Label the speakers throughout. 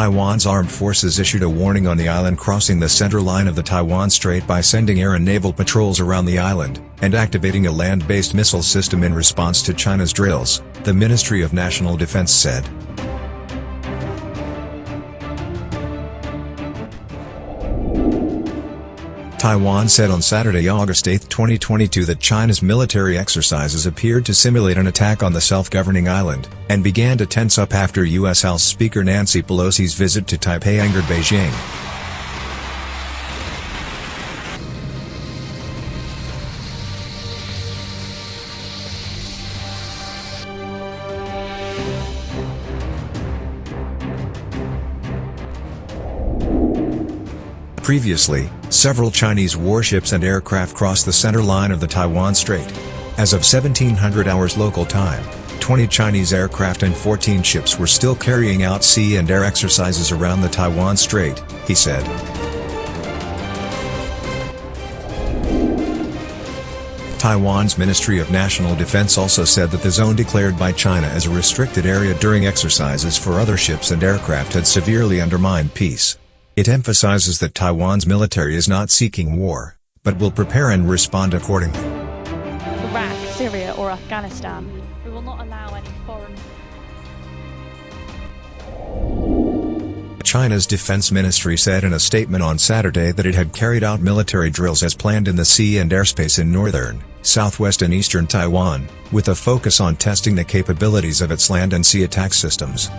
Speaker 1: Taiwan's armed forces issued a warning on the island crossing the center line of the Taiwan Strait by sending air and naval patrols around the island, and activating a land-based missile system in response to China's drills, the Ministry of National Defense said. Taiwan said on Saturday, August 8, 2022 that China's military exercises appeared to simulate an attack on the self-governing island, and began to tense up after U.S. House Speaker Nancy Pelosi's visit to Taipei angered Beijing. Previously, several Chinese warships and aircraft crossed the center line of the Taiwan Strait. As of 1700 hours local time, 20 Chinese aircraft and 14 ships were still carrying out sea and air exercises around the Taiwan Strait, he said. Taiwan's Ministry of National Defense also said that the zone declared by China as a restricted area during exercises for other ships and aircraft had severely undermined peace. It emphasizes that Taiwan's military is not seeking war, but will prepare and respond accordingly.
Speaker 2: Iraq, Syria or Afghanistan. We will not allow any foreign...
Speaker 1: China's defense ministry said in a statement on Saturday that it had carried out military drills as planned in the sea and airspace in northern, southwest and eastern Taiwan, with a focus on testing the capabilities of its land and sea attack systems.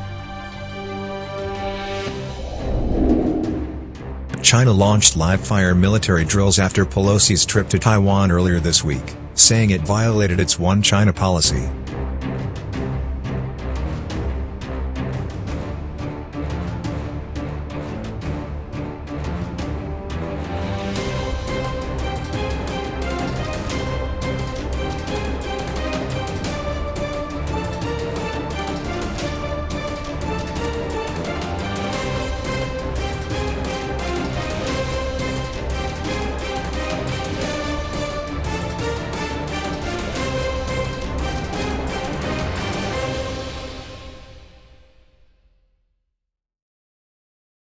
Speaker 1: China launched live-fire military drills after Pelosi's trip to Taiwan earlier this week, saying it violated its One China policy.